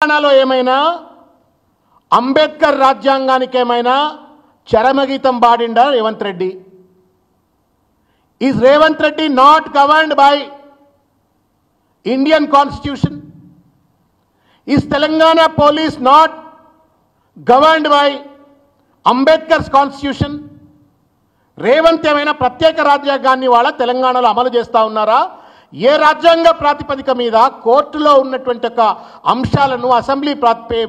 తెలంగాణలో ఏమైనా అంబేద్కర్ రాజ్యాంగానికి ఏమైనా చరమగీతం పాడిండా Revanth Reddy? Is Revanth Reddy not governed by Indian constitution? Is Telangana police not governed by Ambedkar's constitution? Revanth ఏమైనా ప్రత్యేక రాజ్యాంగాన్ని వాళ్ళ తెలంగాణలో అమలు చేస్తూ ఉన్నారా? ఏ రాజ్యాంగ ప్రాతిపదిక మీద కోర్టులో ఉన్నటువంటి ఒక అంశాలను అసెంబ్లీ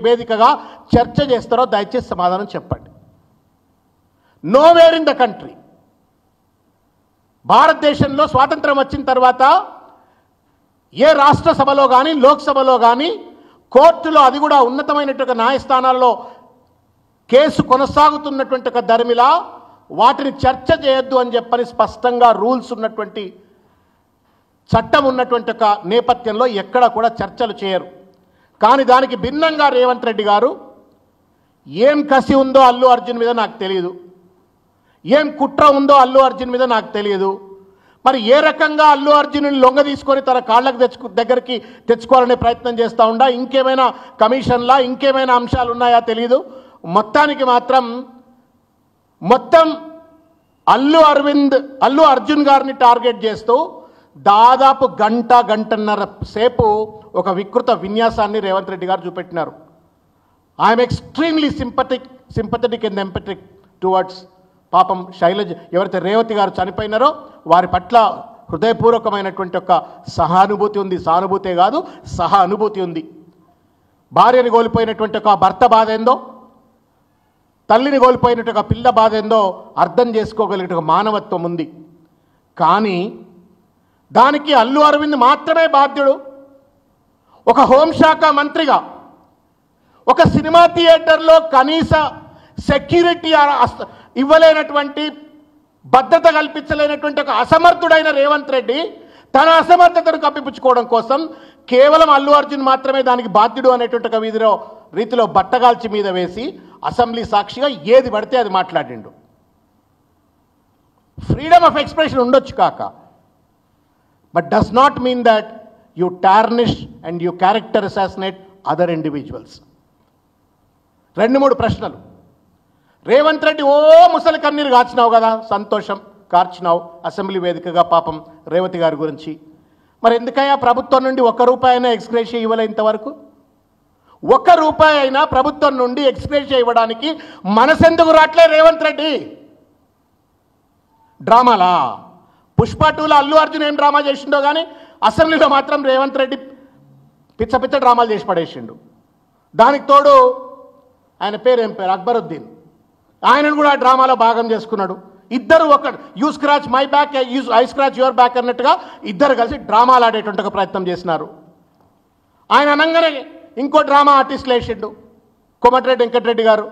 వేదికగా చర్చ చేస్తారో దయచేసి సమాధానం చెప్పండి. నోవేర్ ఇన్ ద కంట్రీ, భారతదేశంలో స్వాతంత్రం వచ్చిన తర్వాత ఏ రాష్ట్ర సభలో కానీ లోక్సభలో కానీ కోర్టులో, అది కూడా ఉన్నతమైనటువంటి న్యాయస్థానాల్లో కేసు కొనసాగుతున్నటువంటి ఒక ధర్మిలా వాటిని చర్చ చేయొద్దు అని చెప్పని స్పష్టంగా రూల్స్ ఉన్నటువంటి చట్టం ఉన్నటువంటి ఒక నేపథ్యంలో ఎక్కడ కూడా చర్చలు చేయరు. కానీ దానికి భిన్నంగా రేవంత్ రెడ్డి గారు ఏం కసి ఉందో అల్లు అర్జున్ మీద నాకు తెలియదు, ఏం కుట్ర ఉందో అల్లు అర్జున్ మీద నాకు తెలియదు. మరి ఏ రకంగా అల్లు అర్జున్ని లొంగ తీసుకొని తన కాళ్ళకు దగ్గరికి తెచ్చుకోవాలనే ప్రయత్నం చేస్తూ ఉండా, ఇంకేమైనా కమిషన్లా ఇంకేమైనా అంశాలు ఉన్నాయా తెలియదు. మొత్తానికి మాత్రం అల్లు అర్జున్ గారిని టార్గెట్ చేస్తూ దాదాపు గంటన్నర సేపు ఒక వికృత విన్యాసాన్ని రేవంత్ రెడ్డి గారు చూపెట్టినారు. I'm extremely sympathetic and empathetic towards పాపం శైలజ, ఎవరైతే రేవతి గారు చనిపోయినారో వారి పట్ల హృదయపూర్వకమైనటువంటి ఒక సహానుభూతి ఉంది. సానుభూతే కాదు, సహా అనుభూతి ఉంది. భార్యని కోల్పోయినటువంటి ఒక భర్త బాధ ఏందో, తల్లిని కోల్పోయినట్టు ఒక పిల్ల బాధ ఏందో అర్థం చేసుకోగలిగే ఒక మానవత్వం ఉంది. కానీ దానికి అల్లు అరవింద్ మాత్రమే బాధ్యుడు. ఒక హోంశాఖ మంత్రిగా, ఒక సినిమా థియేటర్లో కనీస సెక్యూరిటీ ఇవ్వలేనటువంటి, భద్రత కల్పించలేనటువంటి ఒక అసమర్థుడైన రేవంత్ రెడ్డి తన అసమర్థతను కప్పిపుచ్చుకోవడం కోసం కేవలం అల్లు అర్జున్ మాత్రమే దానికి బాధ్యుడు అనేటువంటి ఒక రీతిలో బట్టగాల్చి మీద వేసి అసెంబ్లీ సాక్షిగా ఏది పడితే అది మాట్లాడిండు. ఫ్రీడమ్ ఆఫ్ ఎక్స్ప్రెషన్ ఉండొచ్చు కాక, but does not mean that you tarnish and you character assassinate other individuals. 2-3 ప్రశ్నలు. రేవంత్ రెడ్డి ముసలి కన్నీరు కాచినావు కదా, సంతోషం, కార్చినావు అసెంబ్లీ వేదికగా పాపం రేవతి గారి గురించి. మరి ఎందుకయ్యా ప్రభుత్వం నుండి ₹1 అయినా ఎక్స్గ్రేషియా ఇవ్వలే ఇంతవరకు? ₹1 అయినా ప్రభుత్వం నుండి ఎక్స్గ్రేషియా ఇవ్వడానికి మనసెందుకు రాట్లే రేవంత్ రెడ్డి? డ్రామాలా? పుష్ప 2లో అల్లు అర్జున్ ఏం డ్రామా చేసిండో కానీ అసెంబ్లీలో మాత్రం రేవంత్ రెడ్డి పిచ్చ డ్రామాలు చేసి పడేసిండు. దానికి తోడు ఆయన పేరు ఏం పేరు, అక్బరుద్దీన్, ఆయనను కూడా ఆ డ్రామాలో భాగం చేసుకున్నాడు. ఇద్దరు you scratch my back, I scratch your back అన్నట్టుగా ఇద్దరు కలిసి డ్రామాలు ఆడేటువంటి ఒక ప్రయత్నం చేసినారు. ఆయన అనగానే ఇంకో డ్రామా ఆర్టిస్టులు వేసిండు కోమటిరెడ్డి వెంకటరెడ్డి గారు.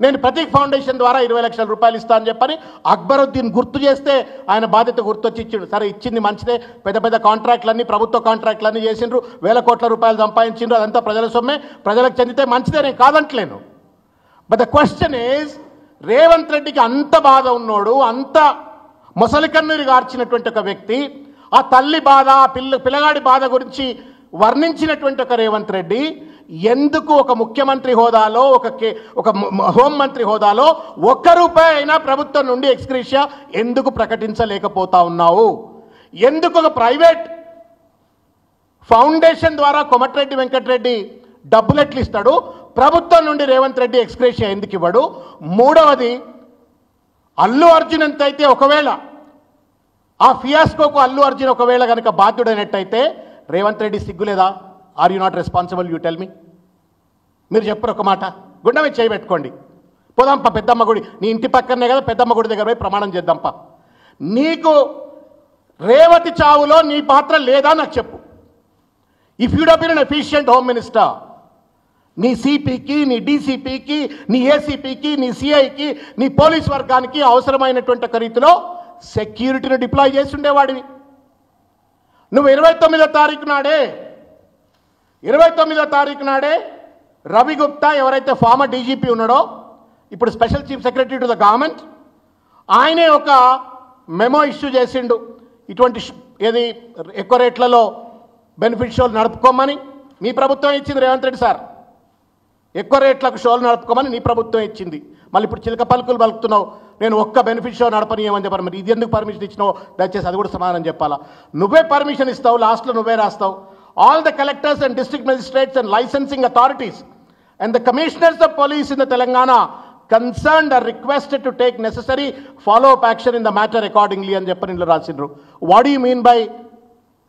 నేను ప్రతీక్ ఫౌండేషన్ ద్వారా 20 లక్షల రూపాయలు ఇస్తా అని చెప్పని అక్బరుద్దీన్ గుర్తు చేస్తే ఆయన బాధ్యత గుర్తొచ్చి ఇచ్చిండు. సరే ఇచ్చింది మంచిదే, పెద్ద కాంట్రాక్ట్లన్నీ, ప్రభుత్వ కాంట్రాక్ట్లన్నీ చేసిండ్రు, వేల కోట్ల రూపాయలు సంపాదించిండ్రు, అదంతా ప్రజల సొమ్మే, ప్రజలకు చెందితే మంచిదే, నేను కాదంటలేను. But the question is, Revanth రెడ్డికి అంత బాధ ఉన్నోడు, అంత మొసలి కన్నీరు గార్చినటువంటి ఒక వ్యక్తి, ఆ తల్లి బాధ, ఆ పిల్లగాడి బాధ గురించి వర్ణించినటువంటి ఒక రేవంత్ రెడ్డి ఎందుకు ఒక ముఖ్యమంత్రి హోదాలో, ఒక హోంమంత్రి హోదాలో ₹1 అయినా ప్రభుత్వం నుండి ఎక్స్గ్రేషియా ఎందుకు ప్రకటించలేకపోతా ఉన్నావు? ఎందుకు ఒక ప్రైవేట్ ఫౌండేషన్ ద్వారా కోమటిరెడ్డి వెంకటరెడ్డి డబ్బులు ఎట్లు ఇస్తాడు, ప్రభుత్వం నుండి రేవంత్ రెడ్డి ఎక్స్గ్రేషియా ఎందుకు ఇవ్వడు? మూడవది, అల్లు అర్జున్ ఎంతైతే ఒకవేళ ఆ ఫియాస్కోకు అల్లు అర్జున్ ఒకవేళ కనుక బాధ్యుడైనట్టయితే రేవంత్ రెడ్డి సిగ్గులేదా? Are you not responsible? You tell me. మీరు చెప్పరు ఒక మాట, గుండె మీద చేయబెట్టుకోండి, పోదాంపా పెద్దమ్మ గుడి, నీ ఇంటి పక్కనే కదా, పెద్దమ్మ గుడి దగ్గర పోయి ప్రమాణం చేద్దాంపా. నీకు రేవతి చావులో నీ పాత్ర లేదా నాకు చెప్పు. If you'd been an efficient home minister, నీ సిపికి, నీ డీసీపీకి, నీ ఏసీపీకి, నీ సిఐకి, నీ పోలీస్ వర్గానికి అవసరమైనటువంటి ఒక రీతిలో సెక్యూరిటీని డిప్లాయ్ చేసి ఉండేవాడివి. నువ్వు 29వ తారీఖు నాడే రవి గుప్తా, ఎవరైతే ఫార్మర్ డీజీపీ ఉన్నాడో, ఇప్పుడు special chief secretary to the government, ఆయనే ఒక మెమో ఇష్యూ చేసిండు. ఇటువంటి ఎక్కువ రేట్లలో బెనిఫిట్ షోలు నడుపుకోమని మీ ప్రభుత్వం ఇచ్చింది రేవంత్ రెడ్డి సార్. ఎక్కువ రేట్లకు షోలు నడుపుకోమని నీ ప్రభుత్వం ఇచ్చింది. మళ్ళీ ఇప్పుడు చిలక పలుకులు పలుకుతున్నావు, నేను ఒక్క బెనిఫిట్ షో నడపనీయమని చెప్పాను. మరి ఇది ఎందుకు పర్మిషన్ ఇచ్చినావు? దయచేసి అది కూడా సమాధానం చెప్పాలా. నువ్వే పర్మిషన్ ఇస్తావు, లాస్ట్లో నువ్వే రాస్తావు. All the collectors and district magistrates and licensing authorities and the commissioners of police in the Telangana concerned are requested to take necessary follow-up action in the matter accordingly అని చెప్పని ఇందులో రాసిండ్రు. What do you mean by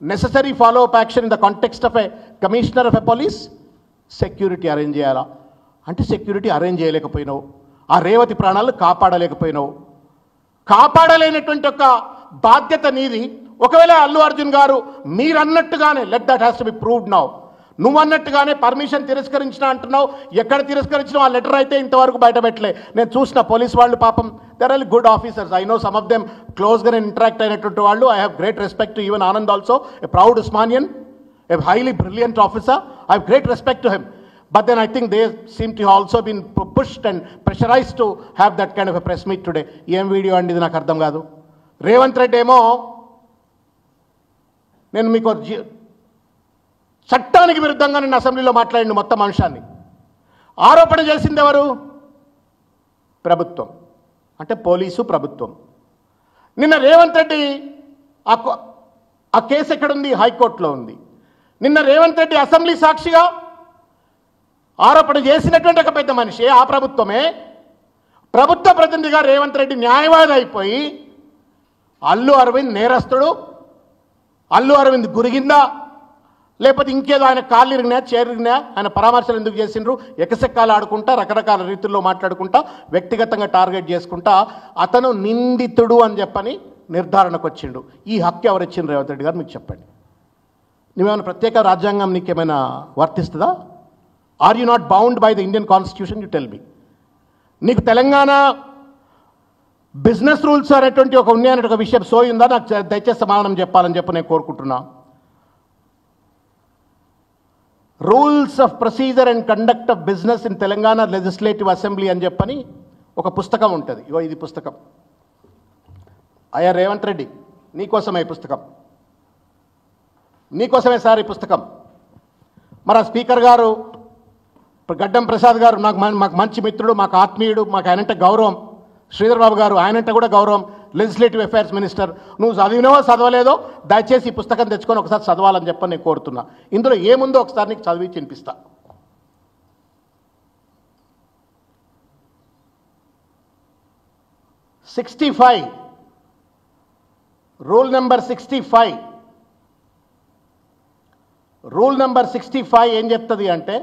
necessary follow-up action in the context of a commissioner of a police? Security arrange చేయాలా అంటే security arrange చేయలేకపోయినావు, ఆ రేవతి ప్రాణాలు కాపాడలేకపోయినావు. కాపాడలేనటువంటి ఒక బాధ్యత నీది. ఒకవేళ అల్లు అర్జున్ గారు మీరన్నట్టుగానే let that has to be proved now, నువ్వు అన్నట్టుగానే పర్మిషన్ తిరస్కరించిన అంటున్నావు. ఎక్కడ తిరస్కరించినా ఆ లెటర్ అయితే ఇంతవరకు బయట పెట్టలే. నేను చూసిన పోలీస్ వాళ్ళు పాపం there are good officers. I know some of them క్లోజ్గా నేను ఇంటరాక్ట్ అయినటువంటి వాళ్ళు. I have great respect to even Anand also, a proud Osmanian, a highly brilliant officer. I have great respect to him. But then I think they seem to have also been pushed and pressurized to have that kind of a press meet today. ఏం video అండి ఇది నాకు అర్థం కాదు. రేవంత్ రెడ్డి ఏమో నేను మీకు చట్టానికి విరుద్ధంగా నిన్న అసెంబ్లీలో మాట్లాడిన మొత్తం అంశాన్ని ఆరోపణ చేసింది ఎవరు? ప్రభుత్వం, అంటే పోలీసు ప్రభుత్వం. నిన్న రేవంత్ రెడ్డి ఆ కేసు ఎక్కడుంది? హైకోర్టులో ఉంది. నిన్న రేవంత్ రెడ్డి అసెంబ్లీ సాక్షిగా ఆరోపణ చేసినటువంటి ఒక పెద్ద మనిషి ఆ ప్రభుత్వమే ప్రభుత్వ ప్రతినిధిగా రేవంత్ రెడ్డి న్యాయవాది అయిపోయి అల్లు అరవింద్ నేరస్తుడు, అల్లు అరవింద్ గురిగిందా లేకపోతే ఇంకేదో ఆయన కాళ్ళు ఇరిగినా చేరిగినా ఆయన పరామర్శలు ఎందుకు చేసిండ్రు? ఎకసెక్కాలు ఆడుకుంటా రకరకాల రీతుల్లో మాట్లాడుకుంటా వ్యక్తిగతంగా టార్గెట్ చేసుకుంటా అతను నిందితుడు అని చెప్పని నిర్ధారణకు వచ్చిండు. ఈ హక్కు ఎవరు ఇచ్చిండ్రు? రేవంత్ రెడ్డి గారు మీకు చెప్పండి. నువ్వేమైనా ప్రత్యేక రాజ్యాంగం నీకేమైనా వర్తిస్తుందా? Are you not bound by the Indian constitution? You tell me. నీకు తెలంగాణ బిజినెస్ రూల్స్ అనేటువంటి ఒక ఉన్నాయనే ఒక విషయం సోయిందా? నాకు దయచేసి సమాధానం చెప్పాలని చెప్పి నేను కోరుకుంటున్నా. Rules of procedure and conduct of business in Telangana legislative assembly అని చెప్పని ఒక పుస్తకం ఉంటుంది. ఇగో ఇది పుస్తకం. అయ్యా రేవంత్ రెడ్డి, నీకోసమే ఈ పుస్తకం, నీకోసమే సార్ ఈ పుస్తకం. మరి ఆ స్పీకర్ గారు గడ్డం ప్రసాద్ గారు మాకు మంచి మిత్రుడు, మాకు ఆత్మీయుడు, మాకు ఆయనంటే గౌరవం. శ్రీధర్ బాబు గారు ఆయనంటే కూడా గౌరవం, లెజిస్లేటివ్ అఫైర్స్ మినిస్టర్. నువ్వు చదివినవో చదవలేదో దయచేసి ఈ పుస్తకం తెచ్చుకొని ఒకసారి చదవాలని చెప్పని నేను కోరుతున్నా. ఇందులో ఏముందో ఒకసారి నీకు చదివి వినిపిస్తా. రూల్ నెంబర్ 65 ఏం చెప్తుంది అంటే